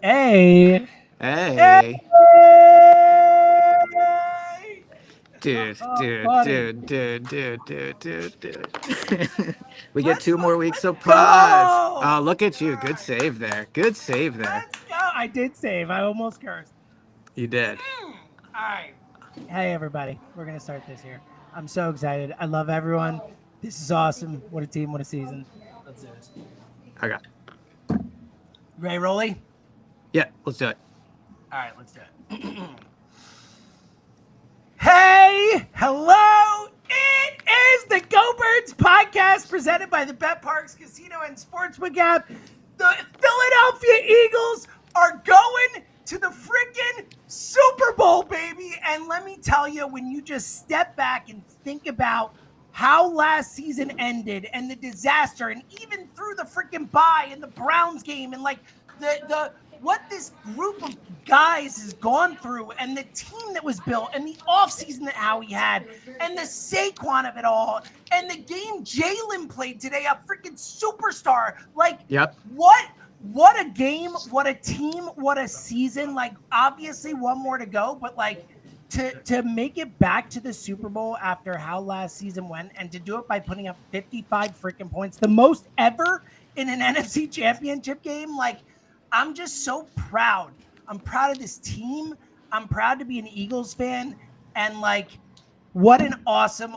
Hey. Hey. Hey. Dude, Oh, dude, buddy. dude, dude, dude, dude, dude, dude. We get Let's 2 more weeks fucking of pods. go. Oh, look at you. All Good right. save there. Good save there. Let's go. I did save. I almost cursed. You did. All right. Hey, everybody. We're going to start this here. I'm so excited. I love everyone. This is awesome. What a team. What a season. Let's do this. Okay. Ray Rolly? Yeah, let's do it. All right. Let's do it. Hey, hello. It is the Go Birds podcast presented by the Bet Parks Casino and Sportsbook app. The Philadelphia Eagles are going to the freaking Super Bowl, baby. And let me tell you, when you just step back and think about how last season ended and the disaster, and even through the freaking bye and the Browns game, and like the what this group of guys has gone through, and the team that was built, and the offseason that Howie had, and the Saquon of it all, and the game Jaylen played today, a freaking superstar. Like, Yep. what a game, what a team, what a season. Like, obviously one more to go, but like to make it back to the Super Bowl after how last season went, and to do it by putting up 55 freaking points, the most ever in an NFC championship game. Like, I'm just so proud. I'm proud of this team. I'm proud to be an Eagles fan. And like, what an awesome,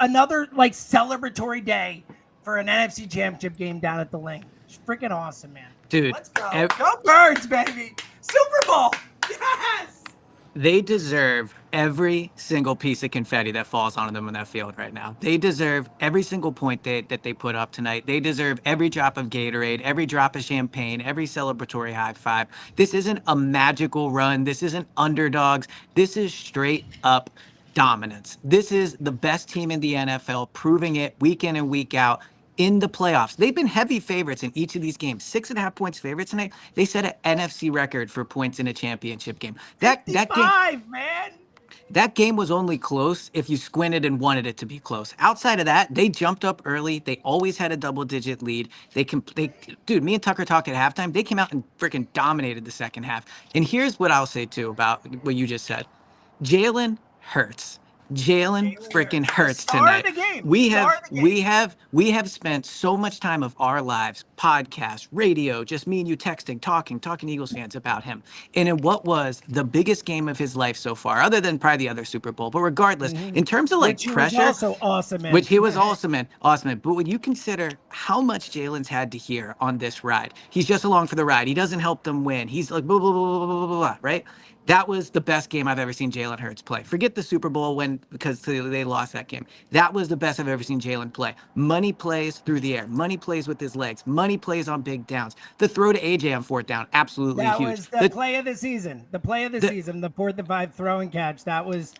another like celebratory day for an NFC championship game down at the Link. It's freaking awesome, man. Dude, Let's go. Go Birds, baby. Super Bowl. Yes. they deserve every single piece of confetti that falls on them in that field right now. They deserve every single point that they put up tonight. They deserve every drop of Gatorade, every drop of champagne, every celebratory high five. This isn't a magical run. This isn't underdogs. This is straight up dominance. This is the best team in the NFL, proving it week in and week out in the playoffs. They've been heavy favorites in each of these games. 6.5 points favorites tonight. They set an NFC record for points in a championship game. That game, 55, man. that game was only close if you squinted and wanted it to be close. Outside of that, they jumped up early. They always had a double-digit lead. Dude, me and Tucker talked at halftime. They came out and freaking dominated the second half. And here's what I'll say too about what you just said. Jaylen Hurts. Jaylen freaking Hurts Star of tonight. the game. We Star have of the game. we have spent so much time of our lives, podcast, radio, just me and you texting, talking Eagles fans about him. And in what was the biggest game of his life so far, other than probably the other Super Bowl. But regardless, in terms of like Which he pressure, was also awesome in. which he was awesome in. But when you consider how much Jalen's had to hear on this ride, he's just along for the ride. He doesn't help them win. He's like blah blah blah blah blah blah, blah right? That was the best game I've ever seen Jalen Hurts play. Forget the Super Bowl because they lost that game. That was the best I've ever seen Jalen play. Money plays through the air. Money plays with his legs. Money plays on big downs. The throw to AJ on fourth down, absolutely That huge. was the play of the season. The play of the season, the 4th and 5 throw and catch. That was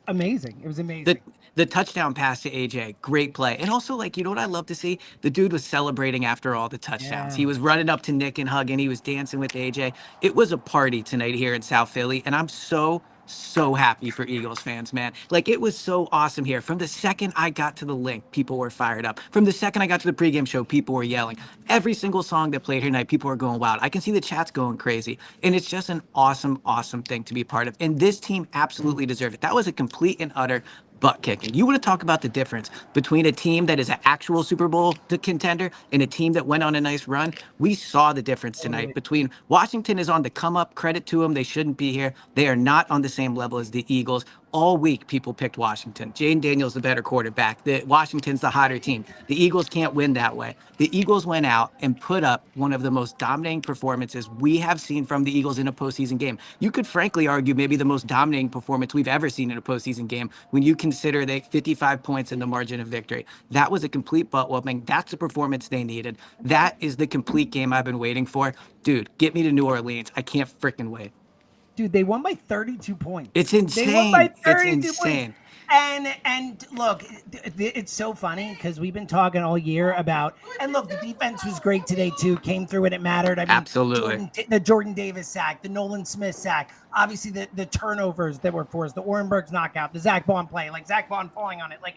amazing. It was amazing. The touchdown pass to AJ, great play. And also, like, you know what I love to see? The dude was celebrating after all the touchdowns. Yeah. He was running up to Nick and hugging. He was dancing with AJ. It was a party tonight here in South Philly. And I'm so happy for Eagles fans, man. Like, it was so awesome here. From the second I got to the Link, people were fired up. From the second I got to the pregame show, people were yelling. Every single song that played here tonight, people were going wild. I can see the chats going crazy. And it's just an awesome thing to be part of. And this team absolutely deserved it. That was a complete and utter butt kicking. You want to talk about the difference between a team that is an actual Super Bowl contender and a team that went on a nice run. We saw the difference tonight between Washington is on the come up. Credit to them. They shouldn't be here. They are not on the same level as the Eagles. All week, people picked Washington. Jane Daniels the better quarterback. Washington's the hotter team. The Eagles can't win that way. The Eagles went out and put up one of the most dominating performances we have seen from the Eagles in a postseason game. You could frankly argue maybe the most dominating performance we've ever seen in a postseason game when you consider they 55 points in the margin of victory. That was a complete butt whooping. That's the performance they needed. That is the complete game I've been waiting for. Dude, get me to New Orleans. I can't freaking wait. Dude, they won by 32 points. It's insane. They won by 32 it's insane. Points. And look, it's so funny because we've been talking all year about, and look, the defense was great today too. Came through when it mattered. I mean, Absolutely. The Jordan Davis sack, the Nolan Smith sack, obviously the turnovers that were forced, the Orenberg's knockout, the Zach Bond play, like Zach Bond falling on it, like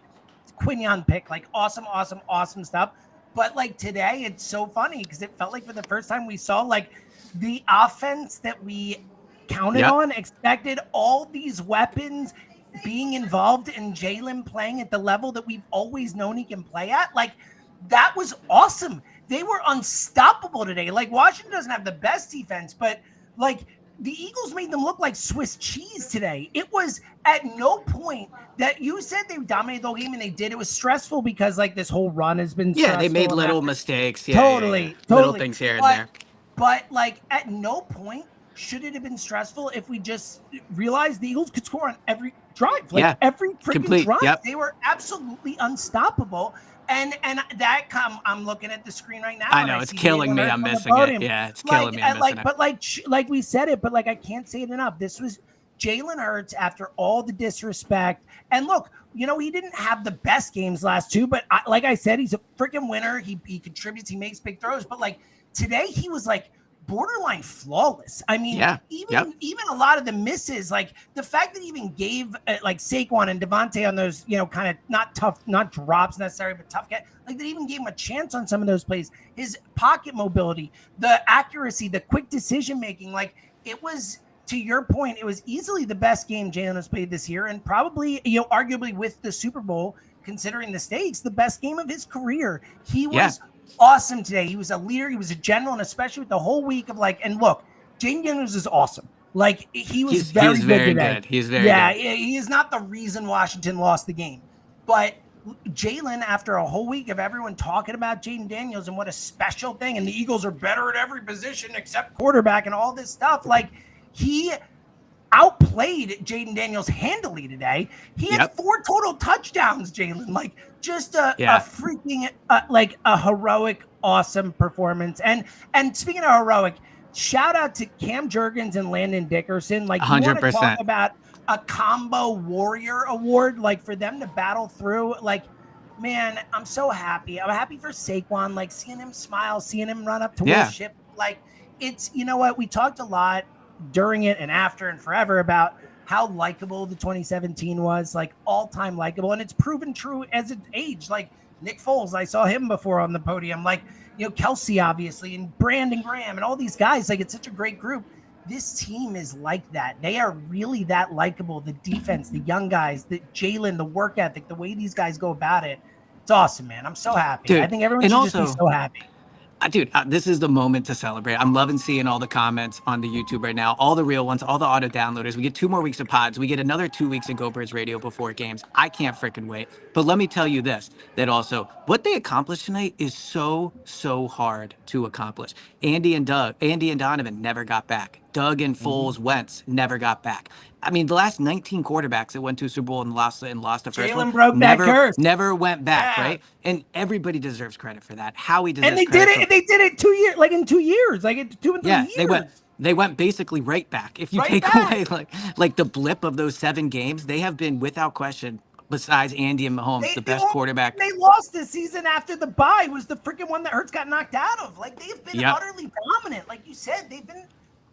Quinion pick, like awesome stuff. But like today, it's so funny because it felt like for the first time we saw like the offense that we counted Yep. on, expected all these weapons being involved in Jaylen playing at the level that we've always known he can play at. Like that was awesome. They were unstoppable today. Like Washington doesn't have the best defense, but like the Eagles made them look like Swiss cheese today. It was at no point that you said they dominated the whole game, and they did. It was stressful because like this whole run has been Yeah, they made stressful. little mistakes. Yeah. Totally, Little totally. things here and But there. like at no point should it have been stressful if we just realized the Eagles could score on every drive, like Yeah. every freaking Complete. drive. Yep. They were absolutely unstoppable. And that I'm looking at the screen right now. I And know I it's see killing Jaylen me. Hurts I'm on the missing it. podium. Yeah, it's killing me. I'm missing it. But like we said it, but like I can't say it enough. This was Jaylen Hurts after all the disrespect. And look, you know, he didn't have the best games last two, but like I said, he's a freaking winner. He contributes, he makes big throws. But like today, he was like borderline flawless. I mean, Yeah. even a lot of the misses, like the fact that he even gave like Saquon and Devontae on those, you know, kind of not drops necessarily, but tough get, like they even gave him a chance on some of those plays. His pocket mobility, the accuracy, the quick decision making, like it was. To your point, it was easily the best game Jaylen has played this year, and probably, you know, arguably with the Super Bowl, considering the stakes, the best game of his career. He was awesome today. He was a leader. He was a general, and especially with the whole week of like, and look, Jayden Daniels is awesome. Like he was He's very very today. good. He's very good. He is not the reason Washington lost the game, but Jaylen, after a whole week of everyone talking about Jayden Daniels and what a special thing, and the Eagles are better at every position except quarterback and all this stuff, like he outplayed Jayden Daniels handily today. He had 4 total touchdowns, Jaylen. Like just a freaking like a heroic, awesome performance. And speaking of heroic, shout out to Cam Jurgens and Landon Dickerson. Like you want to talk about a combo warrior award, like for them to battle through. Like, man, I'm so happy. I'm happy for Saquon, like seeing him smile, seeing him run up to worship. Like it's, you know what, we talked a lot during it and after and forever about how likable the 2017 was, like all-time likable, and it's proven true as it aged. Like Nick Foles, I saw him before on the podium, like, you know, Kelsey obviously, and Brandon Graham and all these guys. Like it's such a great group. This team is like that. They are really that likable. The defense, the young guys, the Jaylen, the work ethic, the way these guys go about it. It's awesome, man. I'm so happy. Dude, I think everyone should just be so happy. Dude, this is the moment to celebrate. I'm loving seeing all the comments on the YouTube right now, all the real ones, all the auto downloaders. We get 2 more weeks of pods. We get another 2 weeks of Go Birds Radio before games. I can't freaking wait. But let me tell you this, that also what they accomplished tonight is so hard to accomplish. Andy and Donovan never got back. Doug and Foles, Wentz never got back. I mean, the last 19 quarterbacks that went to a Super Bowl and lost the first one broke that curse. Never went back, right? And everybody deserves credit for that. Howie deserves credit. And they did it 2 years, like in 2 years, like in 2 and 3 years. They went basically right back. If you take away like the blip of those 7 games, they have been without question, besides Andy and Mahomes, the best quarterback. They lost this season after the bye was the freaking one that Hurts got knocked out of. Like they've been utterly dominant. Like you said, they've been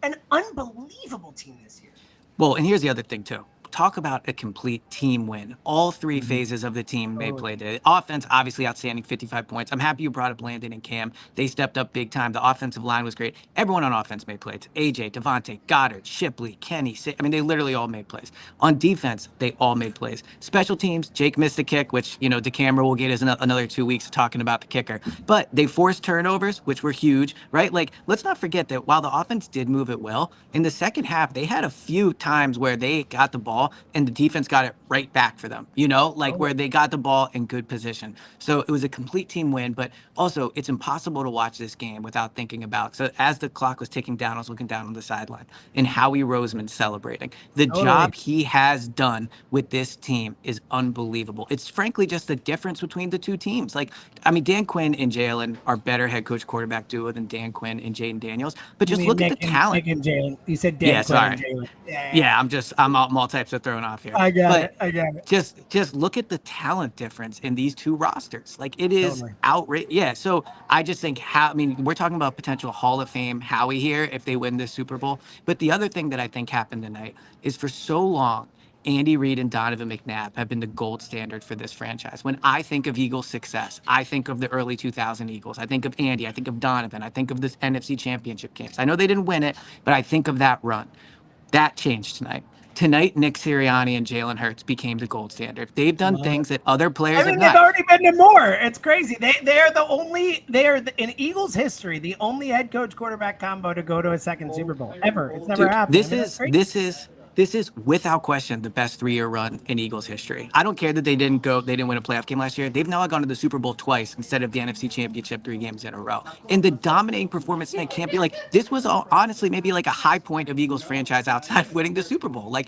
an unbelievable team this year. Well, and here's the other thing too. Talk about a complete team win. All 3 phases of the team they played today. Offense, obviously outstanding, 55 points. I'm happy you brought up Landon and Cam. They stepped up big time. The offensive line was great. Everyone on offense made plays. AJ, Devontae, Goddard, Shipley, Kenny. I mean, they literally all made plays. On defense, they all made plays. Special teams, Jake missed the kick, which, you know, DeCamera will get us another 2 weeks talking about the kicker. But they forced turnovers, which were huge, right? Like, let's not forget that while the offense did move it well, in the second half, they had a few times where they got the ball and the defense got it right back for them, you know, like where they got the ball in good position. So it was a complete team win, but also it's impossible to watch this game without thinking about. So as the clock was ticking down, I was looking down on the sideline and Howie Roseman celebrating. The job he has done with this team is unbelievable. It's frankly just the difference between the 2 teams. Like, I mean, Dan Quinn and Jaylen are better head coach quarterback duo than Dan Quinn and Jayden Daniels, but just look at the talent. Nick and Jaylen. You said Dan Quinn and Jaylen. Yeah, I'm all types of thrown off here. I got it. Just look at the talent difference in these 2 rosters. Like it is outrageous. Yeah. So I just think we're talking about potential Hall of Fame Howie here if they win this Super Bowl. But the other thing that I think happened tonight is for so long, Andy Reid and Donovan McNabb have been the gold standard for this franchise. When I think of Eagles success, I think of the early 2000 Eagles. I think of Andy. I think of Donovan. I think of this NFC Championship games. I know they didn't win it, but I think of that run. That changed tonight. Tonight, Nick Sirianni and Jaylen Hurts became the gold standard. They've done things that other players I mean, have they've not. already been to more. It's crazy. They are in Eagles history the only head coach quarterback combo to go to a second Super Bowl ever. It's never Dude, happened. this is without question the best 3-year run in Eagles history. I don't care that they didn't win a playoff game last year. They've now gone to the Super Bowl twice instead of the NFC Championship 3 games in a row. And the dominating performance tonight can't be like this was honestly maybe like a high point of Eagles franchise outside of winning the Super Bowl. Like,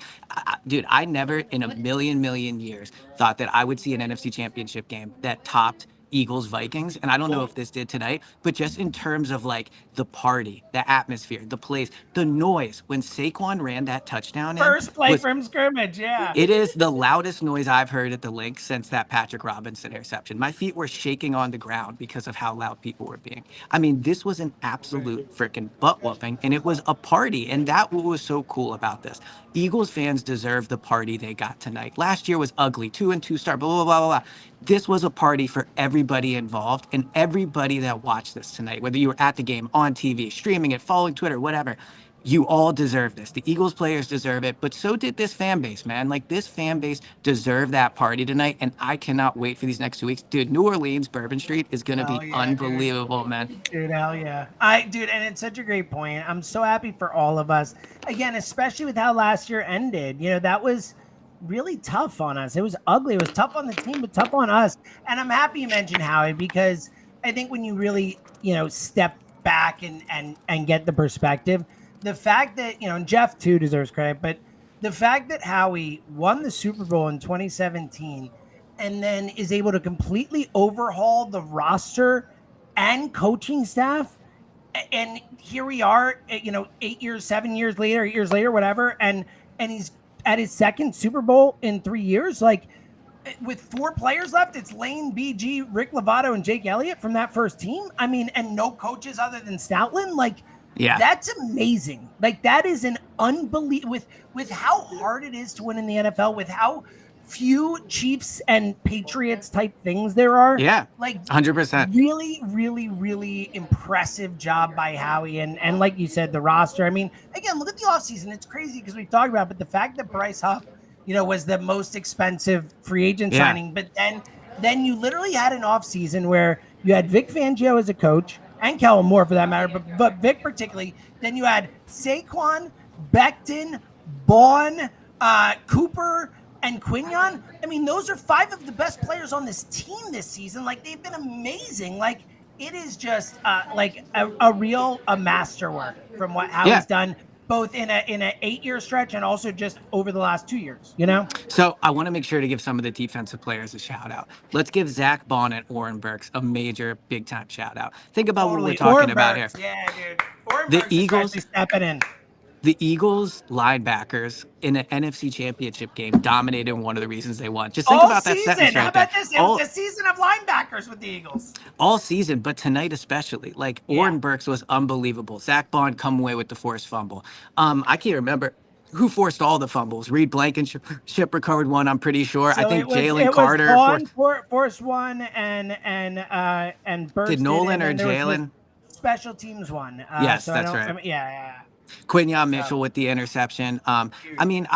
dude, I never in a million years thought that I would see an NFC Championship game that topped Eagles Vikings, and I don't know if this did tonight, but just in terms of like the party, the atmosphere, the place, the noise when Saquon ran that touchdown First play was from scrimmage, yeah. it is the loudest noise I've heard at the link since that Patrick Robinson interception. My feet were shaking on the ground because of how loud people were being. I mean, this was an absolute freaking butt whooping, and it was a party, and that was so cool about this. Eagles fans deserve the party they got tonight. Last year was ugly, 2-2 start, blah blah blah blah blah. This was a party for everybody involved and everybody that watched this tonight, whether you were at the game, on TV, streaming it, following Twitter, whatever. You all deserve this. The Eagles players deserve it, but so did this fan base, man. Like, this fan base deserved that party tonight, and I cannot wait for these next 2 weeks. Dude, New Orleans, Bourbon Street is going to be unbelievable, man. Dude, hell yeah. Dude, and it's such a great point. I'm so happy for all of us. Again, especially with how last year ended. You know, that was really tough on us. It was ugly. It was tough on the team, but tough on us. And I'm happy you mentioned Howie, because I think when you really, step back and get the perspective, the fact that, and Jeff too deserves credit, but the fact that Howie won the Super Bowl in 2017 and then is able to completely overhaul the roster and coaching staff. And here we are, 8 years, 7 years later, 8 years later, whatever. And he's at his second Super Bowl in 3 years. Like, with 4 players left, it's Lane, BG, Rick Lovato, and Jake Elliott from that first team. I mean, and no coaches other than Stoutland. Like, yeah, that's amazing. Like, that is an unbelievable, with how hard it is to win in the NFL, with how few Chiefs and Patriots type things there are. Yeah, like 100%. Really, really, really impressive job by Howie. And like you said, the roster. I mean, again, look at the offseason. It's crazy because we've talked about it, but the fact that Bryce Huff, was the most expensive free agent signing, but then you literally had an offseason where you had Vic Fangio as a coach, and Kellen Moore for that matter, but Vic particularly. Then you had Saquon, Becton, Bond, Cooper, and Quinion. I mean, those are 5 of the best players on this team this season. Like, they've been amazing. Like, it is just like a real masterwork from what Howie's done, both in a 8-year stretch and also just over the last 2 years, So I want to make sure to give some of the defensive players a shout out. Let's give Zach Bond and Oren Burks a major big time shout out. Think about what we're talking about here. Yeah, dude. Oren The Burks Eagles is stepping in. The Eagles linebackers in an NFC Championship game dominated one of the reasons they won. Just think All about that season. sentence How right about there. this? It was the season of linebackers with the Eagles. All season, but tonight especially. Like, Oren Burks was unbelievable. Zach Bond come away with the forced fumble. I can't remember who forced all the fumbles. Reed Blankenship recovered one, I'm pretty sure. So I think Jalen it Carter was forced one, and Burks did Nolan and or Jalen? Special teams one. Yes, so that's right. Yeah. Quinion Mitchell with the interception. I mean,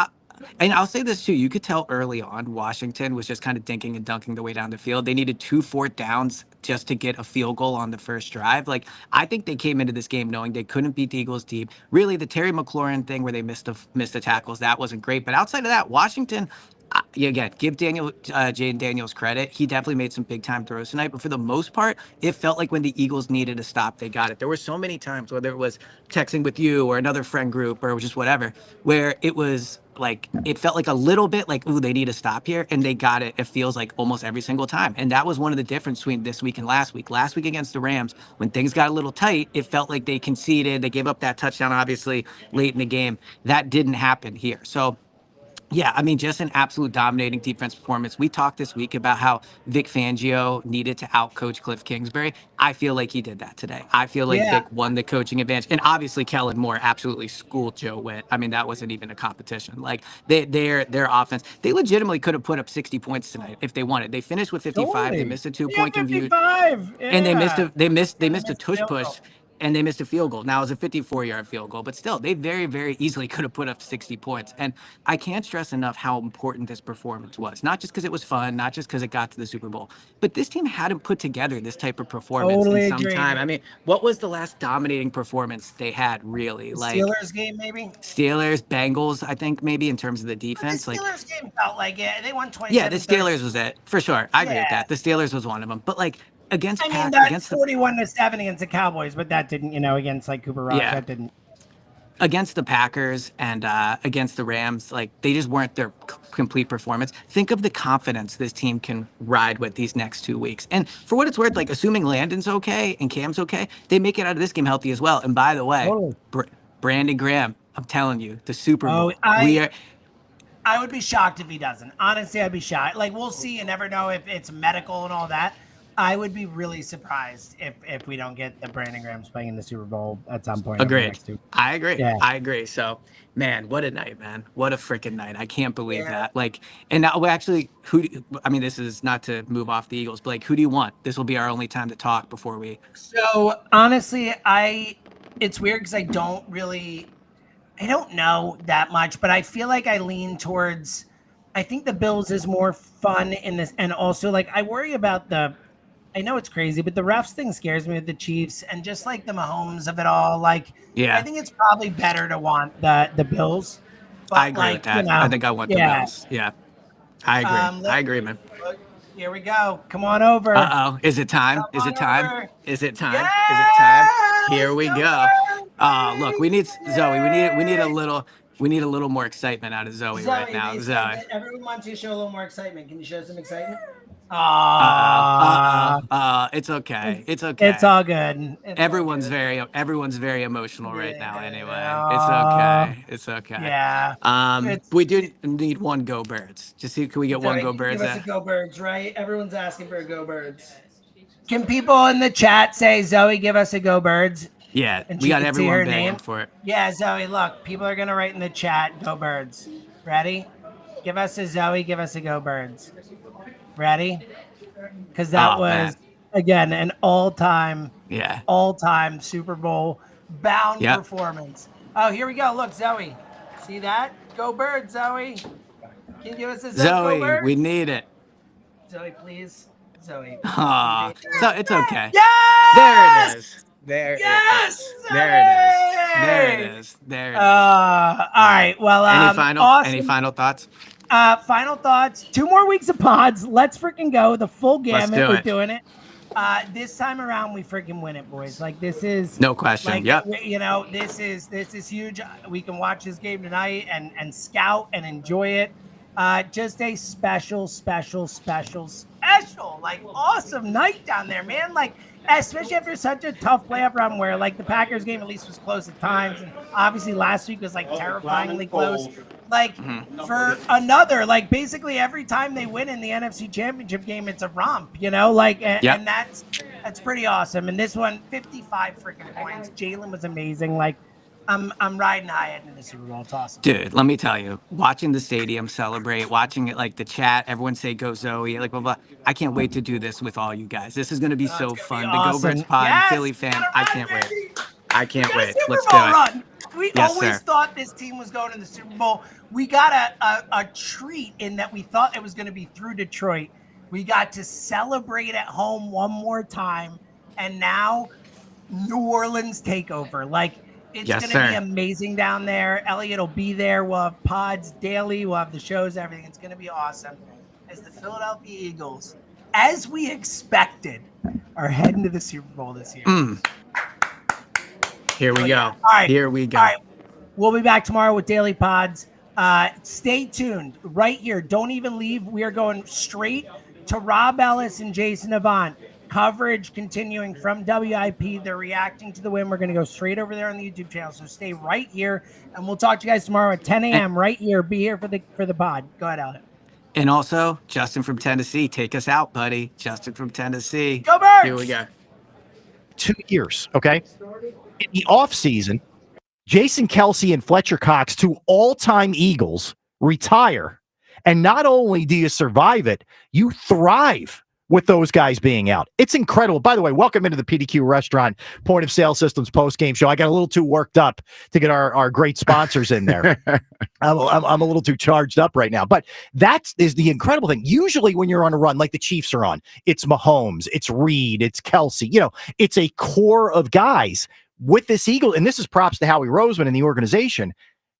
and I'll say this too. You could tell early on Washington was just kind of dinking and dunking the way down the field. They needed 2 fourth downs just to get a field goal on the first drive. Like, I think they came into this game knowing they couldn't beat the Eagles deep. Really, the Terry McLaurin thing where they missed the tackles, that wasn't great. But outside of that, Washington, again, give Jaden Daniels credit. He definitely made some big time throws tonight, but for the most part, it felt like when the Eagles needed a stop, they got it. There were so many times, whether it was texting with you or another friend group or just whatever, where it was like, it felt like a little bit like, ooh, they need a stop here, and they got it. It feels like almost every single time. And that was one of the difference between this week and last week. Last week against the Rams, when things got a little tight, it felt like they conceded. They gave up that touchdown, obviously, late in the game. That didn't happen here. So Yeah, I mean, just an absolute dominating defense performance. We talked this week about how Vic Fangio needed to outcoach Cliff Kingsbury. I feel like he did that today. I feel like Yeah, Vic won the coaching advantage, and obviously Kellen Moore absolutely schooled Joe Witt. I mean, that wasn't even a competition. Like their offense, they legitimately could have put up 60 points tonight if they wanted. They finished with 55. They totally. missed a Yeah, two-point conversion, 55. and they missed Yeah. a they missed they And they missed a missed the tush field push, goal. and they missed a field goal. Now it was a 54-yard field goal, but still they very easily could have put up 60 points. And I can't stress enough how important this performance was. Not just because it was fun, not just because it got to the Super Bowl, but this team hadn't put together this type of performance in Totally some time. agreed. I mean, what was the last dominating performance they had really? The Like Steelers game, maybe? Steelers, Bengals, I think maybe in terms of the But the defense. Like Steelers game felt like it. They won yeah, the 27-13. Steelers was it for sure. I agree with Yeah. that. The Steelers was one of them. But like I mean, that against the 41-7 against the Cowboys, but that didn't, against like Cooper Rush, yeah, that didn't. against the Packers and against the Rams, like they just weren't their complete performance. Think of the confidence this team can ride with these next 2 weeks. And for what it's worth, like assuming Landon's okay and Cam's okay, they make it out of this game healthy as well. And by the way, Totally. Brandon Graham, I'm telling you, the Super Oh, Bowl, we are. I would be shocked if he doesn't. Honestly, I'd be shocked. Like, we'll see. You never know if it's medical and all that. I would be really surprised if we don't get the Brandon Grahams playing in the Super Bowl at some point over the Agreed. next 2. I agree. Yeah. I agree. So, man, what a night, man. What a freaking night. I can't believe Yeah. that. Like, and now, well, actually, I mean, this is not to move off the Eagles, but like, who do you want? This will be our only time to talk before we. So, honestly, it's weird because I don't know that much, but I feel like I lean towards, I think the Bills is more fun in this. And also, like, I worry about I know it's crazy, but the refs thing scares me with the Chiefs and just like the Mahomes of it all. Like, Yeah. I think it's probably better to want the Bills. But I agree with that. I think I want the Bills. Yeah. I agree. I agree, man. Look, here we go. Come on over. Uh-oh. Is it time? Come Is on it time? over. Is it time? Yes! Is it time? Here we go. Go Look, Birds, Zoe, we need a baby! little more excitement out of Zoe right now. They Zoe. said that everyone wants you to show a little more excitement. Can you show some excitement? It's okay. It's okay. It's all good. Everyone's very emotional right now anyway. It's Yeah. okay. It's okay. Yeah. We do need one Go Birds. Just see, can we get one Sorry, Go Birds? give us a Go Birds, right? Everyone's asking for a Go Birds. Can people in the chat say, Zoe, give us a Go Birds? Yeah, And we she got can see everyone her begging name? for it. Yeah, Zoe, look, people are going to write in the chat, Go Birds. Ready? Give us a Zoe, give us a Go Birds. Ready? Because that was, again, an all-time Super Bowl bound performance. Oh, here we go. Look, Zoe. See that? Go Birds, Zoe. Can you give us a Zoe? Zoe, we need it. Zoe, please. Zoe. So it's okay. Yes! There it is. There Yes! it is. There it is. There it is. There it is. All right. Well, any final thoughts? Final thoughts. 2 more weeks of pods. Let's freaking go. The full gamut. We're doing it. This time around, we freaking win it, boys. Like, this is no question. Like, yep. This is huge. We can watch this game tonight and scout and enjoy it. Just a special, like awesome night down there, man. Like, especially after such a tough playoff run where like the Packers game at least was close at times, and obviously last week was like terrifyingly close. Like for another, like basically every time they win in the NFC Championship game, it's a romp, like, and that's pretty awesome. And this one, 55 freaking points. Jaylen was amazing. Like, I'm riding high heading the Super Bowl. It's awesome. Dude, let me tell you, watching the stadium celebrate, watching it, like the chat, everyone say go Zoe, like blah, blah. I can't wait to do this with all you guys. This is going to be so fun. The Go Birds pod, Philly fan, I can't wait. I can't wait. Let's do it. Run. We always thought this team was going to the Super Bowl. We got a treat in that we thought it was going to be through Detroit. We got to celebrate at home one more time, and now New Orleans takeover. Like, it's going to be amazing down there. Elliot will be there. We'll have pods daily. We'll have the shows, everything. It's going to be awesome. As the Philadelphia Eagles, as we expected, are heading to the Super Bowl this year. Here we go. All right. Here we go. All right. We'll be back tomorrow with daily pods. Stay tuned right here. Don't even leave. We are going straight to Rob Ellis and Jason Avant. coverage continuing from WIP. They're reacting to the win. We're going to go straight over there on the YouTube channel. So stay right here, and we'll talk to you guys tomorrow at 10 a.m. right here. Be here for the pod. Go ahead, Elliot. And also, Justin from Tennessee, take us out, buddy. Justin from Tennessee. Go Birds! Here we go. 2 years, okay? In the offseason, Jason Kelce and Fletcher Cox, two all-time Eagles, retire. And not only do you survive it, you thrive with those guys being out. It's incredible. By the way, welcome into the PDQ Restaurant Point of Sale Systems post-game show. I got a little too worked up to get our great sponsors in there. I'm a little too charged up right now. But that is the incredible thing. Usually when you're on a run, like the Chiefs are on, it's Mahomes, it's Reed, it's Kelce. You know, it's a core of guys. With this Eagle, and this is props to Howie Roseman and the organization,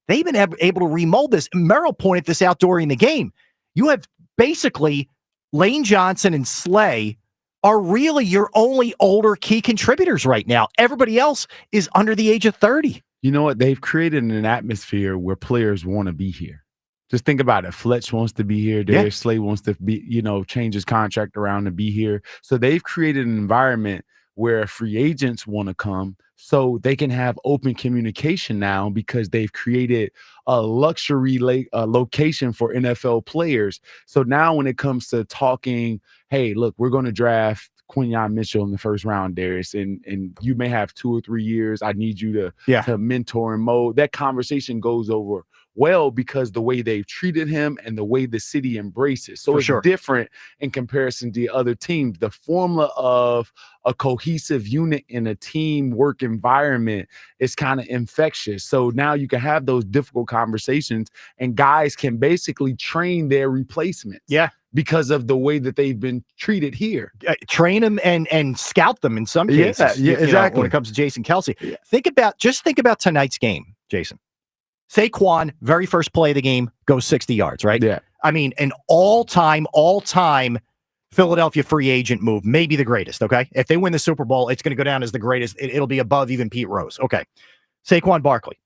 they've been able to remold this. Merrill pointed this out during the game. You have basically Lane Johnson and Slay are really your only older key contributors right now. Everybody else is under the age of 30. You know what? They've created an atmosphere where players want to be here. Just think about it. Fletch wants to be here. Darius Slay wants to be, change his contract around to be here. So they've created an environment where free agents want to come so they can have open communication now because they've created a luxury location for NFL players. So now when it comes to talking, hey, look, we're going to draft Quinyon Mitchell in the first round, Darius, and you may have 2 or 3 years. I need you to mentor and mold. That conversation goes over well because the way they've treated him and the way the city embraces. So it's different in comparison to the other teams. The formula of a cohesive unit in a teamwork environment is kind of infectious. So now you can have those difficult conversations and guys can basically train their replacements. Yeah. Because of the way that they've been treated here. Train them and scout them in some cases. Yeah, exactly. When it comes to Jason Kelce. Yeah. Think about tonight's game, Jason. Saquon, very first play of the game, goes 60 yards, right? Yeah. I mean, an all-time Philadelphia free agent move, maybe the greatest, okay? If they win the Super Bowl, it's going to go down as the greatest. It'll be above even Pete Rose. Okay. Saquon Barkley.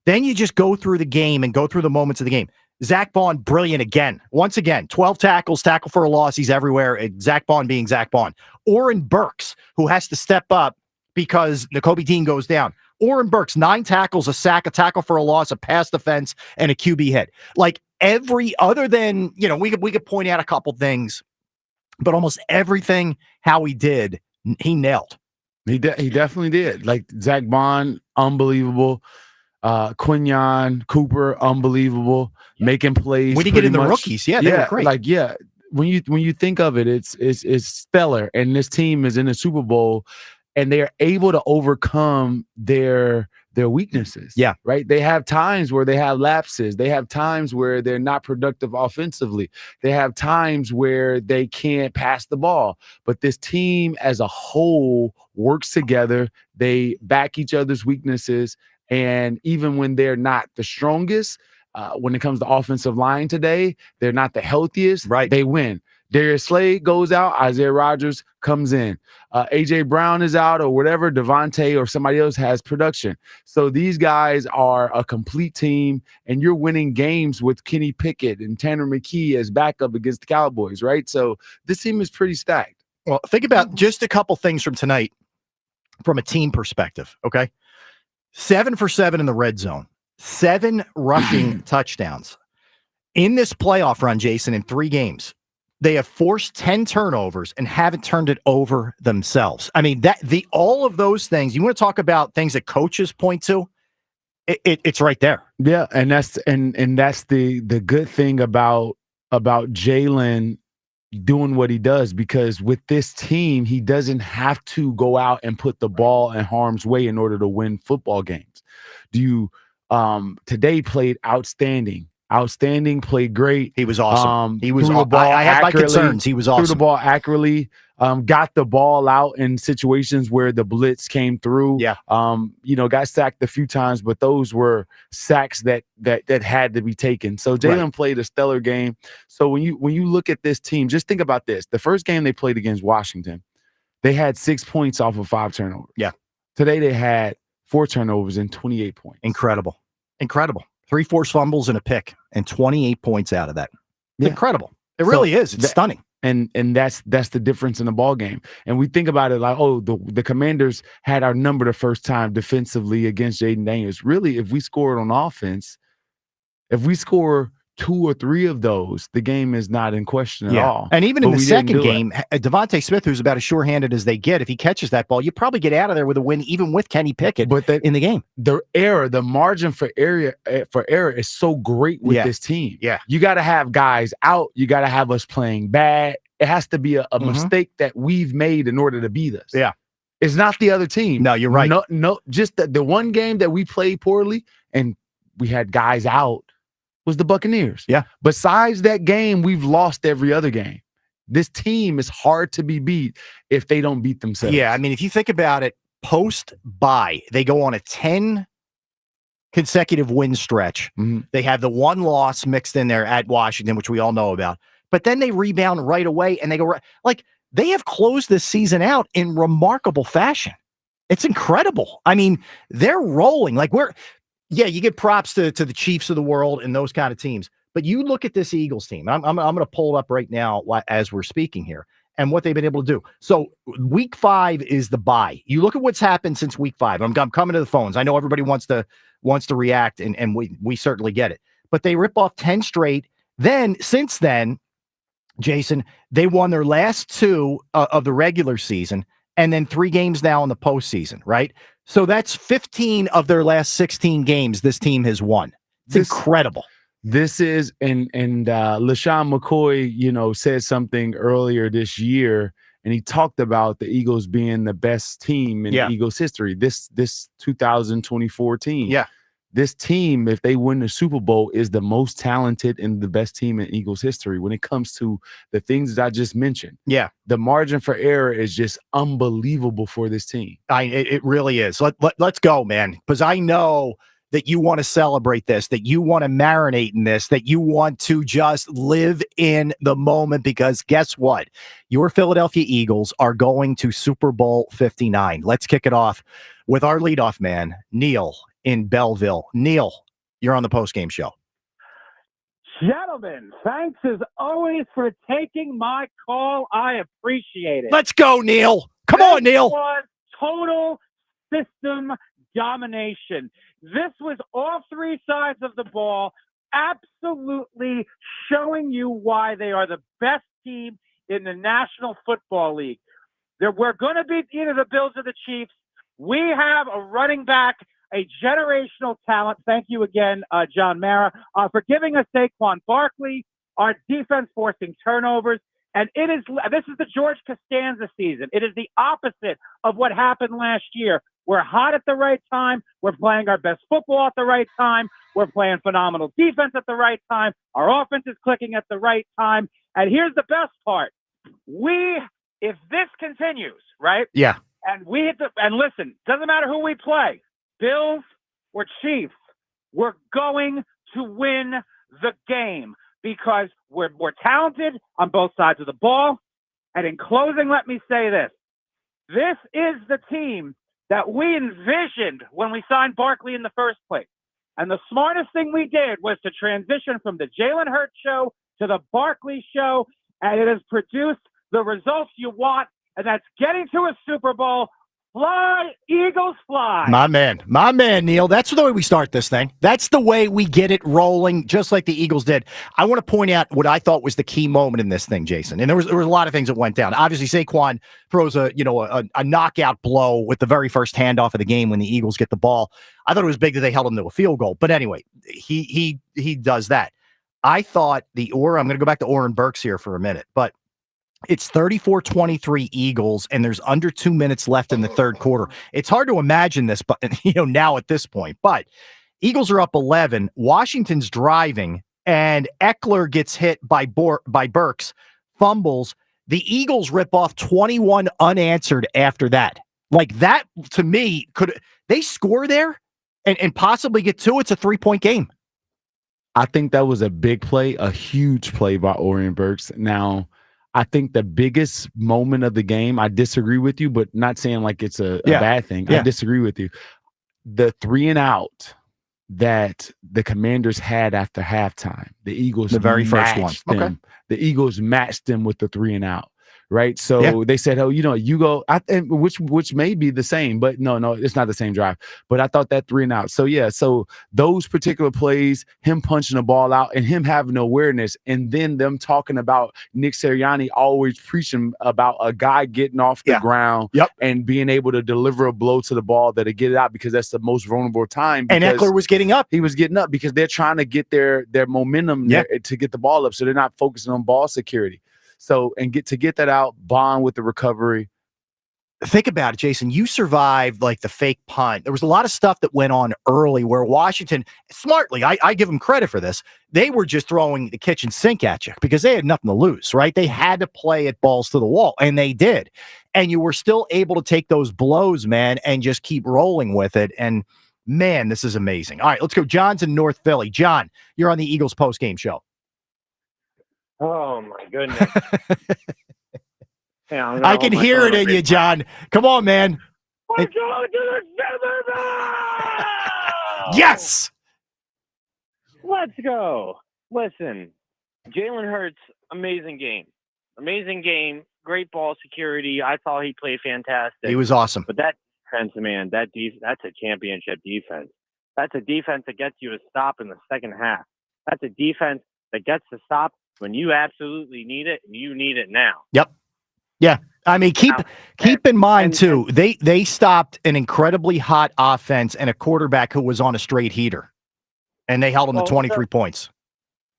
Then you just go through the game and go through the moments of the game. Zach Bond, brilliant again. Once again, 12 tackles, tackle for a loss. He's everywhere. Zach Bond being Zach Bond. Oren Burks, who has to step up because Nakobe Dean goes down. Oren Burks, 9 tackles, a sack, a tackle for a loss, a pass defense, and a QB hit. Like every other than, we could point out a couple things, but almost everything Howie did, he nailed. He definitely did. Like Zach Bond, unbelievable. Quinyon Cooper, unbelievable, making plays. When you get in the rookies, they were great. When you think of it, it's stellar. And this team is in the Super Bowl, and they are able to overcome their weaknesses. Yeah, right. They have times where they have lapses. They have times where they're not productive offensively. They have times where they can't pass the ball. But this team as a whole works together. They back each other's weaknesses. And even when they're not the strongest, when it comes to offensive line today, they're not the healthiest. Right. They win. Darius Slay goes out. Isaiah Rodgers comes in. A.J. Brown is out or whatever. Devontae or somebody else has production. So these guys are a complete team, and you're winning games with Kenny Pickett and Tanner McKee as backup against the Cowboys, right? So this team is pretty stacked. Well, think about just a couple things from tonight from a team perspective, okay? 7 for 7 in the red zone, 7 rushing touchdowns. In this playoff run, Jason, in 3 games, they have forced 10 turnovers and haven't turned it over themselves. I mean, all of those things, you want to talk about things that coaches point to, it's right there. Yeah, and that's the good thing about Jaylen doing what he does, because with this team, he doesn't have to go out and put the ball in harm's way in order to win football games. Today played outstanding, played great. He was awesome. He was I had my concerns. He was awesome. Threw the ball accurately, got the ball out in situations where the blitz came through. Yeah. Got sacked a few times, but those were sacks that had to be taken. So Jaylen played a stellar game. So when you look at this team, just think about this. The first game they played against Washington, they had 6 points off of 5 turnovers. Yeah. Today they had 4 turnovers and 28 points. Incredible. 3 forced fumbles and a pick and 28 points out of that. Incredible. It really is. It's stunning. And that's the difference in the ball game. And we think about it like, oh, the Commanders had our number the first time defensively against Jaden Daniels. Really, if we scored on offense, if we score 2 or 3 of those, the game is not in question at all. And even in the we didn't second do it. game, Devontae Smith, who's about as sure-handed as they get, if he catches that ball, you probably get out of there with a win, even with Kenny Pickett in the game. The margin for error is so great with this team. Yeah. You got to have guys out. You got to have us playing bad. It has to be a mistake that we've made in order to beat us. Yeah. It's not the other team. No, you're right. No, just the one game that we played poorly and we had guys out was the Buccaneers. Yeah. Besides that game, we've lost every other game. This team is hard to be beat if they don't beat themselves. Yeah, I mean, if you think about it, post-bye, they go on a 10 consecutive win stretch. They have the one loss mixed in there at Washington, which we all know about. But then they rebound right away, and they go like they have closed this season out in remarkable fashion. It's incredible. I mean, they're rolling. Like you get props to the Chiefs of the world and those kind of teams. But you look at this Eagles team. I'm going to pull it up right now as we're speaking here and what they've been able to do. So week 5 is the bye. You look at what's happened since week 5. I'm coming to the phones. I know everybody wants to react, and we certainly get it. But they rip off 10 straight. Then since then, Jason, they won their last 2 of the regular season, and then 3 games now in the postseason, right? So that's 15 of their last 16 games this team has won. It's incredible. This is, and LaShawn McCoy, said something earlier this year, and he talked about the Eagles being the best team in Eagles history. This 2024 team. Yeah. This team, if they win the Super Bowl, is the most talented and the best team in Eagles history when it comes to the things that I just mentioned. Yeah. The margin for error is just unbelievable for this team. It really is. Let's go, man, because I know that you want to celebrate this, that you want to marinate in this, that you want to just live in the moment, because guess what? Your Philadelphia Eagles are going to Super Bowl 59. Let's kick it off with our leadoff man, Neil in Belleville. Neil, you're on the postgame show. Gentlemen, thanks as always for taking my call. I appreciate it. Let's go, Neil. Come on, Neil. This was total system domination. This was all 3 sides of the ball, absolutely showing you why they are the best team in the National Football League. We're going to beat either the Bills or the Chiefs. We have a running back, a generational talent. Thank you again, John Mara, for giving us Saquon Barkley, our defense forcing turnovers. And this is the George Costanza season. It is the opposite of what happened last year. We're hot at the right time. We're playing our best football at the right time. We're playing phenomenal defense at the right time. Our offense is clicking at the right time. And here's the best part. If this continues, right? Yeah. And and listen, doesn't matter who we play, Bills or Chiefs, we're going to win the game because we're more talented on both sides of the ball. And in closing, let me say this. This is the team that we envisioned when we signed Barkley in the first place. And the smartest thing we did was to transition from the Jaylen Hurts show to the Barkley show, and it has produced the results you want, and that's getting to a Super Bowl. Fly, Eagles, fly. My man, Neil. That's the way we start this thing. That's the way we get it rolling, just like the Eagles did. I want to point out what I thought was the key moment in this thing, Jason. And there was a lot of things that went down. Obviously, Saquon throws a knockout blow with the very first handoff of the game when the Eagles get the ball. I thought it was big that they held him to a field goal. But anyway, he does that. I thought I'm going to go back to Oren Burks here for a minute, but it's 34-23 Eagles, and there's under 2 minutes left in the third quarter. It's hard to imagine this, but now at this point. But Eagles are up 11. Washington's driving, and Eckler gets hit by Burks, fumbles. The Eagles rip off 21 unanswered after that. Like that, to me, could they score there and possibly get 2? It's a 3-point game. I think that was a big play, a huge play by Oren Burks. Now, I think the biggest moment of the game, I disagree with you, but not saying like it's a bad thing. Yeah. I disagree with you. The 3 and out that the Commanders had after halftime. The Eagles, the very first one. matched them. The Eagles matched them with the 3 and out. Right. So they said, oh, you go, which may be the same, but no, it's not the same drive. But I thought that 3 and out. So, so those particular plays, him punching the ball out and him having awareness, and then them talking about Nick Sirianni always preaching about a guy getting off the ground and being able to deliver a blow to the ball that'll get it out, because that's the most vulnerable time. And Eckler was getting up. He was getting up because they're trying to get their momentum to get the ball up. So they're not focusing on ball security. So, and get that out, bond with the recovery. Think about it, Jason. You survived like the fake punt. There was a lot of stuff that went on early where Washington, smartly, I give them credit for this, they were just throwing the kitchen sink at you because they had nothing to lose, right? They had to play it balls to the wall, and they did. And you were still able to take those blows, man, and just keep rolling with it. And, man, this is amazing. All right, let's go. John's in North Philly. John, you're on the Eagles postgame show. Oh, my goodness. I can hear it in you, John. Come on, man. We're going to the Super Bowl! Yes! Let's go. Listen, Jaylen Hurts, amazing game. Amazing game. Great ball security. I thought he played fantastic. He was awesome. But that defense, man, that's a championship defense. That's a defense that gets you a stop in the second half. That's a defense that gets the stop when you absolutely need it, and you need it now. Yep. Yeah. I mean, keep in mind, too, they stopped an incredibly hot offense and a quarterback who was on a straight heater, and they held him to 23 points.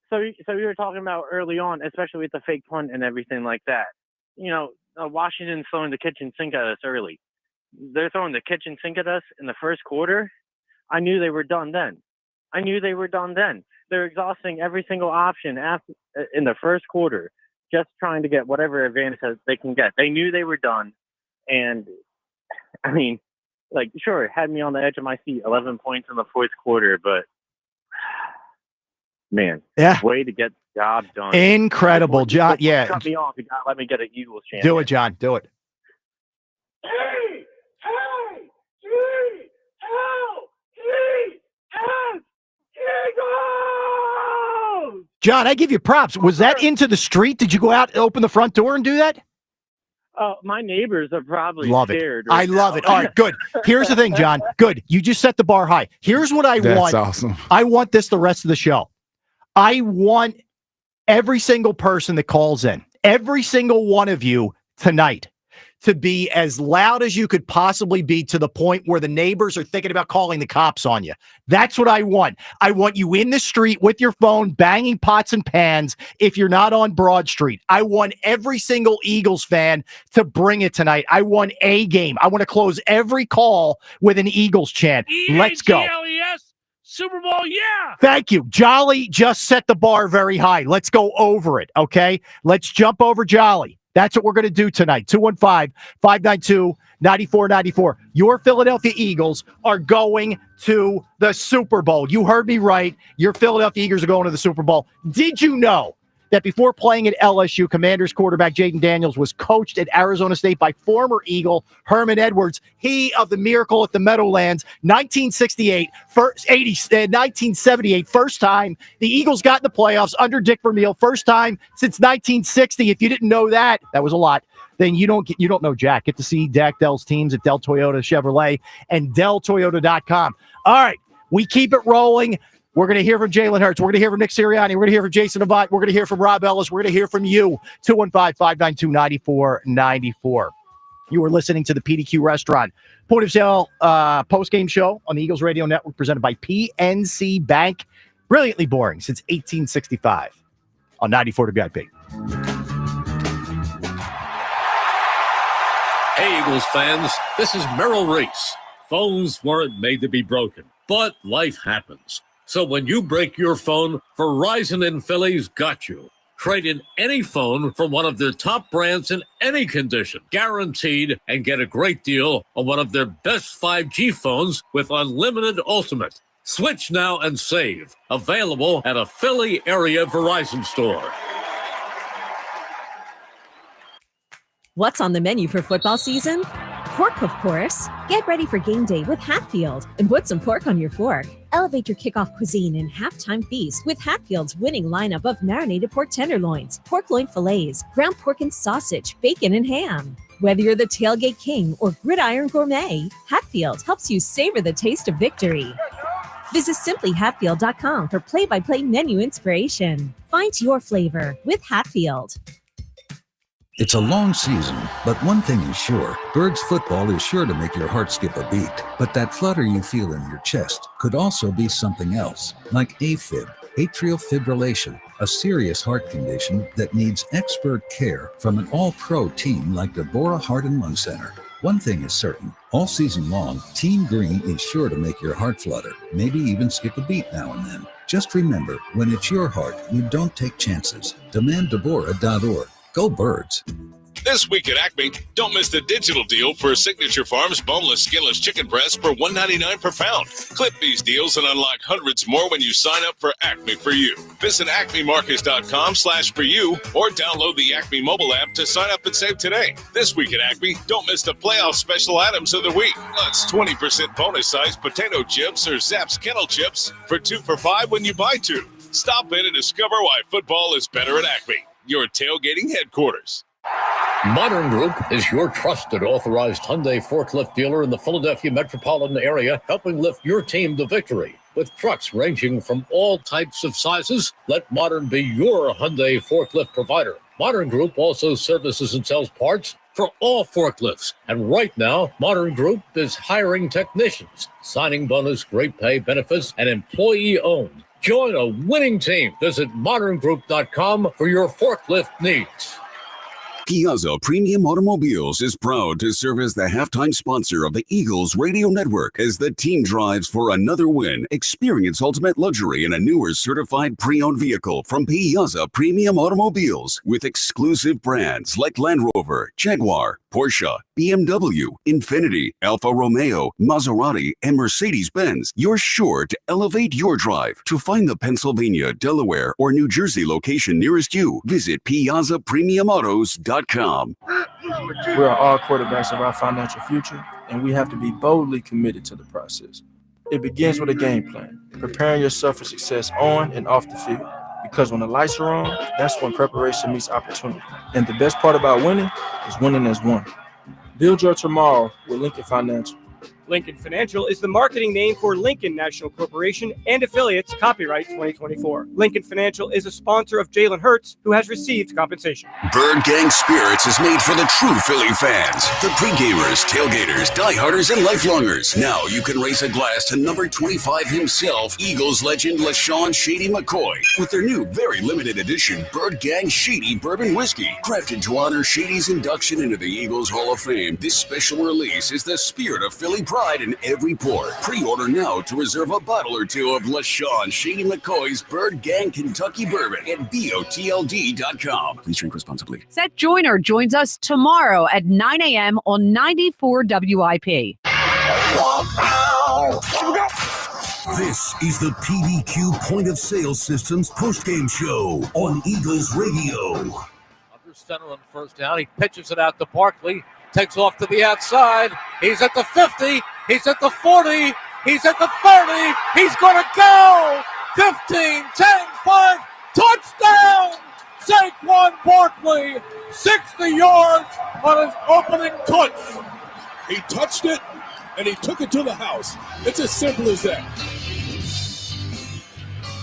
So you were talking about early on, especially with the fake punt and everything like that. Washington's throwing the kitchen sink at us early. They're throwing the kitchen sink at us in the first quarter. I knew they were done then. They're exhausting every single option in the first quarter, just trying to get whatever advantage they can get. They knew they were done. And, I mean, sure, it had me on the edge of my seat, 11 points in the fourth quarter, but, man, way to get the job done. Incredible, John. Yeah. Cut me off. You got to let me get an Eagles chance. Do it, John. Do it. John, I give you props. Was that into the street? Did you go out and open the front door and do that? My neighbors are probably scared. I love it. All right, good. Here's the thing, John. Good. You just set the bar high. Here's what I want. That's awesome. I want this the rest of the show. I want every single person that calls in, every single one of you tonight, to be as loud as you could possibly be, to the point where the neighbors are thinking about calling the cops on you. That's what I want. I want you in the street with your phone, banging pots and pans if you're not on Broad Street. I want every single Eagles fan to bring it tonight. I want a game. I want to close every call with an Eagles chant. Let's go. E-A-G-L-E-S, Super Bowl, yeah! Thank you. Jolly just set the bar very high. Let's go over it, okay? Let's jump over Jolly. That's what we're going to do tonight. 215-592-9494. Your Philadelphia Eagles are going to the Super Bowl. You heard me right. Your Philadelphia Eagles are going to the Super Bowl. Did you know that before playing at LSU, Commanders quarterback Jayden Daniels was coached at Arizona State by former Eagle Herman Edwards, he of the Miracle at the Meadowlands, 1978, first time the Eagles got in the playoffs under Dick Vermeil, first time since 1960. If you didn't know that was a lot. Then you don't know Jack. Get to see Dak Dell's teams at Dell Toyota Chevrolet and DellToyota.com. All right, we keep it rolling. We're going to hear from Jaylen Hurts. We're going to hear from Nick Sirianni. We're going to hear from Jason Avant. We're going to hear from Rob Ellis. We're going to hear from you. 215-592-9494. You are listening to the PDQ Restaurant Point of Sale post-game show on the Eagles Radio Network, presented by PNC Bank. Brilliantly boring since 1865 on 94 WIP. Hey, Eagles fans, this is Merrill Reese. Phones weren't made to be broken, but life happens. So when you break your phone, Verizon in Philly's got you. Trade in any phone from one of their top brands in any condition, guaranteed, and get a great deal on one of their best 5G phones with unlimited ultimate. Switch now and save. Available at a Philly area Verizon store. What's on the menu for football season? Pork, of course. Get ready for game day with Hatfield and put some pork on your fork. Elevate your kickoff cuisine and halftime feast with Hatfield's winning lineup of marinated pork tenderloins, pork loin fillets, ground pork and sausage, bacon and ham. Whether you're the tailgate king or gridiron gourmet, Hatfield helps you savor the taste of victory. Visit simplyhatfield.com for play-by-play menu inspiration. Find your flavor with Hatfield. It's a long season, but one thing is sure. Birds football is sure to make your heart skip a beat. But that flutter you feel in your chest could also be something else, like AFib, atrial fibrillation, a serious heart condition that needs expert care from an all-pro team like Deborah Heart and Lung Center. One thing is certain, all season long, Team Green is sure to make your heart flutter, maybe even skip a beat now and then. Just remember, when it's your heart, you don't take chances. DemandDeborah.org. Go Birds. This week at Acme, don't miss the digital deal for Signature Farms boneless, skinless chicken breasts for $1.99 per pound. Clip these deals and unlock hundreds more when you sign up for Acme For You. Visit acmemarkets.com/for-you or download the Acme mobile app to sign up and save today. This week at Acme, don't miss the playoff special items of the week. That's 20% bonus size potato chips or Zapp's Kennel Chips for 2 for $5 when you buy 2. Stop in and discover why football is better at Acme, your tailgating headquarters. Modern Group is your trusted authorized Hyundai forklift dealer in the Philadelphia metropolitan area, helping lift your team to victory. With trucks ranging from all types of sizes, let Modern be your Hyundai forklift provider. Modern Group also services and sells parts for all forklifts. And right now, Modern Group is hiring technicians. Signing bonus, great pay, benefits, and employee-owned. Join a winning team. Visit moderngroup.com for your forklift needs. Piazza Premium Automobiles is proud to serve as the halftime sponsor of the Eagles Radio Network as the team drives for another win. Experience ultimate luxury in a newer certified pre-owned vehicle from Piazza Premium Automobiles with exclusive brands like Land Rover, Jaguar, Porsche, BMW, Infiniti, Alfa Romeo, Maserati, and Mercedes-Benz. You're sure to elevate your drive. To find the Pennsylvania, Delaware, or New Jersey location nearest you, visit PiazzaPremiumAutos.com. We are all quarterbacks of our financial future, and we have to be boldly committed to the process. It begins with a game plan, preparing yourself for success on and off the field. Because when the lights are on, that's when preparation meets opportunity. And the best part about winning is winning as one. Build your tomorrow with Lincoln Financial. Lincoln Financial is the marketing name for Lincoln National Corporation and affiliates, copyright 2024. Lincoln Financial is a sponsor of Jaylen Hurts, who has received compensation. Bird Gang Spirits is made for the true Philly fans, the pre-gamers, tailgaters, dieharders, and lifelongers. Now you can raise a glass to number 25 himself, Eagles legend LaShawn Shady McCoy, with their new very limited edition Bird Gang Shady Bourbon Whiskey. Crafted to honor Shady's induction into the Eagles Hall of Fame, this special release is the spirit of Philly pride in every pour. Pre-order now to reserve a bottle or two of LaShawn Shady McCoy's Bird Gang Kentucky Bourbon at BOTLD.com. Please drink responsibly. Seth Joyner joins us tomorrow at 9 a.m. on 94 WIP. This is the PDQ Point of Sale Systems postgame show on Eagles Radio. Under center on the first down. He pitches it out to Barkley. Takes off to the outside. He's at the 50. He's at the 40. He's at the 30. He's going to go. 15, 10, 5. Touchdown! Saquon Barkley, 60 yards on his opening touch. He touched it, and he took it to the house. It's as simple as that.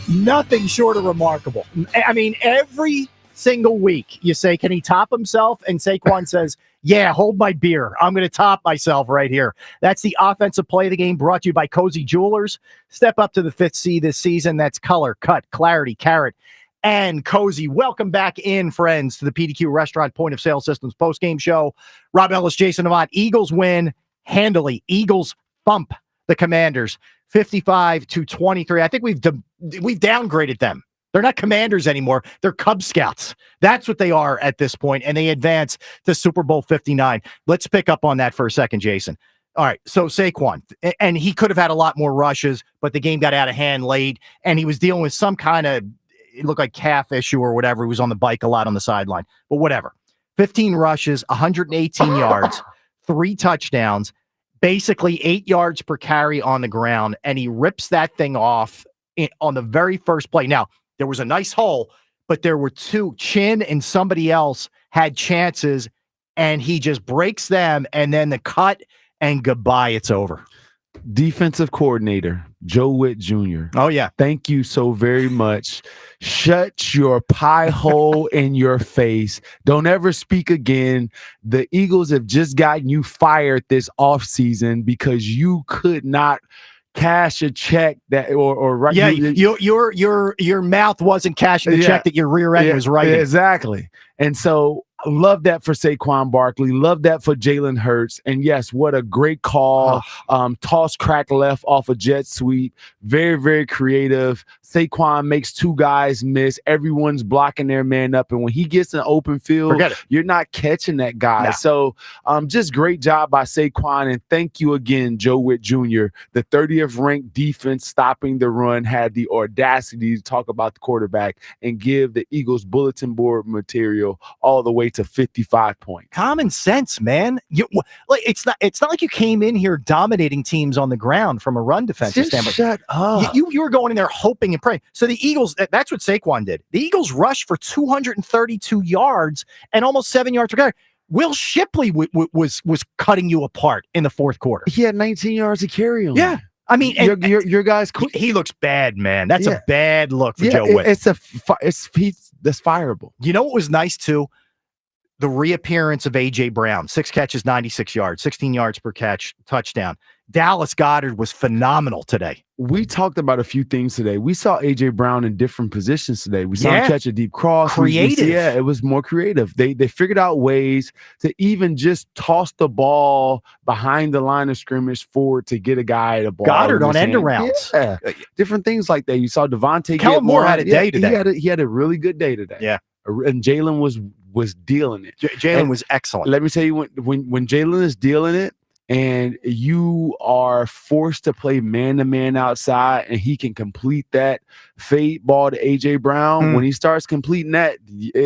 Nothing short of remarkable. I mean, every single week you say, can he top himself? And Saquon says, yeah, hold my beer. I'm going to top myself right here. That's the offensive play of the game, brought to you by Cozy Jewelers. Step up to the 5th C this season. That's color, cut, clarity, carrot, and Cozy. Welcome back in, friends, to the PDQ Restaurant Point of Sale Systems postgame show. Rob Ellis, Jason Avant. Eagles win handily. Eagles thump the Commanders 55-23. I think we've downgraded them. They're not Commanders anymore. They're Cub Scouts. That's what they are at this point, and they advance to Super Bowl 59. Let's pick up on that for a second, Jason. All right, so Saquon, and he could have had a lot more rushes, but the game got out of hand late, and he was dealing with some kind of, it looked like calf issue or whatever. He was on the bike a lot on the sideline, but whatever. 15 rushes, 118 yards, 3 touchdowns. basically 8 yards per carry on the ground, and he rips that thing off on the very first play. Now, there was a nice hole, but there were two. Chin and somebody else had chances, and he just breaks them, and then the cut, and goodbye, it's over. Defensive coordinator, Joe Witt Jr. Oh, yeah. Thank you so very much. Shut your pie hole in your face. Don't ever speak again. The Eagles have just gotten you fired this offseason because you could not cash a check that or right. Yeah, your mouth wasn't cashing the check that your rear end was writing. Exactly. And so love that for Saquon Barkley. Love that for Jaylen Hurts. And yes, what a great call. Toss crack left off a jet sweep. Very, very creative. Saquon makes two guys miss. Everyone's blocking their man up. And when he gets an open field, forget it. You're not catching that guy. No. So just great job by Saquon. And thank you again, Joe Witt Jr. The 30th ranked defense stopping the run had the audacity to talk about the quarterback and give the Eagles bulletin board material all the way to 55 points. Common sense, man. It's not like you came in here dominating teams on the ground from a run defensive standpoint. Shut up. You were going in there hoping and praying. So the Eagles, that's what Saquon did. The Eagles rushed for 232 yards and almost 7 yards per carry. Will Shipley was cutting you apart in the fourth quarter. He had 19 yards to carry on. Yeah. I mean, your guy's quick. He looks bad, man. That's a bad look for Joe Witt. That's fireable. You know what was nice too? The reappearance of A.J. Brown. 6 catches, 96 yards, 16 yards per catch, touchdown. Dallas Goedert was phenomenal today. We talked about a few things today. We saw A.J. Brown in different positions today. We saw him catch a deep cross. Creative. It was more creative. They figured out ways to even just toss the ball behind the line of scrimmage forward to get a guy the ball. Goddard on end arounds. Yeah. Different things like that. You saw Devontae Kellen Moore had a day today. He had a really good day today. Yeah. And Jaylen was dealing it. Jaylen was excellent. Let me tell you, when Jaylen is dealing it, and you are forced to play man-to-man outside, and he can complete that fade ball to A.J. Brown, when he starts completing that,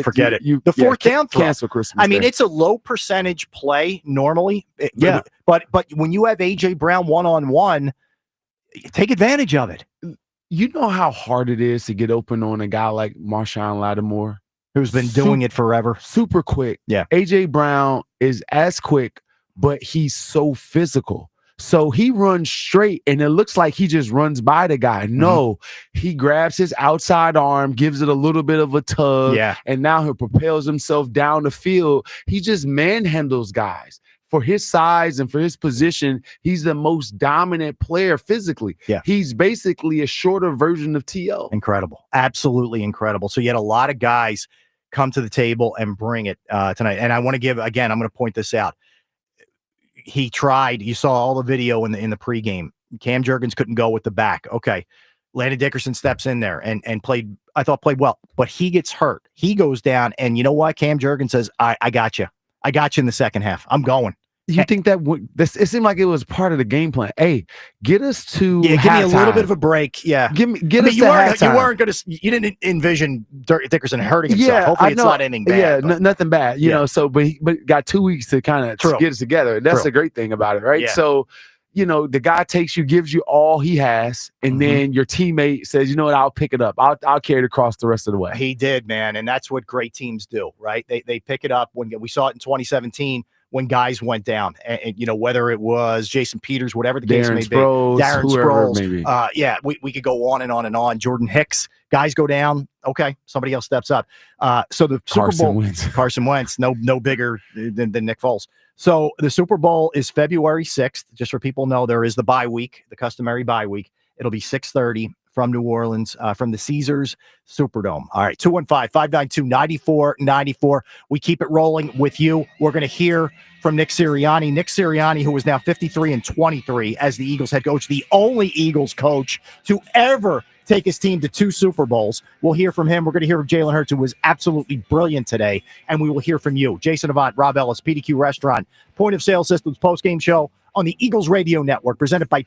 forget it. The fourth down throw. Cancel Christmas I mean, Day. it's a low percentage play normally. But when you have A.J. Brown one-on-one, take advantage of it. You know how hard it is to get open on a guy like Marshawn Lattimore? Who's been doing it forever. Super quick. Yeah. A.J. Brown is as quick, but he's so physical. So he runs straight, and it looks like he just runs by the guy. No, he grabs his outside arm, gives it a little bit of a tug, and now he propels himself down the field. He just manhandles guys. For his size and for his position, he's the most dominant player physically. Yeah. He's basically a shorter version of T.O. Incredible. Absolutely incredible. So you had a lot of guys come to the table and bring it tonight. And I want to give, again, I'm going to point this out. He tried. You saw all the video in the pregame. Cam Jurgens couldn't go with the back. Okay. Landon Dickerson steps in there and played well. But he gets hurt. He goes down. And you know what? Cam Jurgens says, I got you. I got you in the second half. I'm going. You think that it seemed like it was part of the game plan? Hey, get us to give me a little bit of a break. Yeah, get us to halftime. You weren't going to. You didn't envision Dickerson hurting himself. Yeah, hopefully it's not anything bad. Yeah, nothing bad. You know. So, but got 2 weeks to kind of get it together. That's the great thing about it, right? Yeah. So, the guy takes you, gives you all he has, and then your teammate says, you know what, I'll pick it up. I'll carry it across the rest of the way. He did, man, and that's what great teams do, right? They pick it up. When we saw it in 2017. When guys went down, and whether it was Jason Peters, whatever the case may be, Darren Sproles, maybe. We could go on and on and on. Jordan Hicks, guys go down. Okay, somebody else steps up. So the Super Bowl, Carson Wentz, no bigger than Nick Foles. So the Super Bowl is February 6th. Just so people know, there is the bye week, the customary bye week. It'll be 6:30 from New Orleans, from the Caesars Superdome. All right, 215-592-9494. We keep it rolling with you. We're going to hear from Nick Sirianni. Nick Sirianni, who is now 53-23 as the Eagles head coach, the only Eagles coach to ever take his team to 2 Super Bowls. We'll hear from him. We're going to hear from Jaylen Hurts, who was absolutely brilliant today, and we will hear from you. Jason Avant, Rob Ellis, PDQ Restaurant, Point of Sale Systems postgame show on the Eagles Radio Network, presented by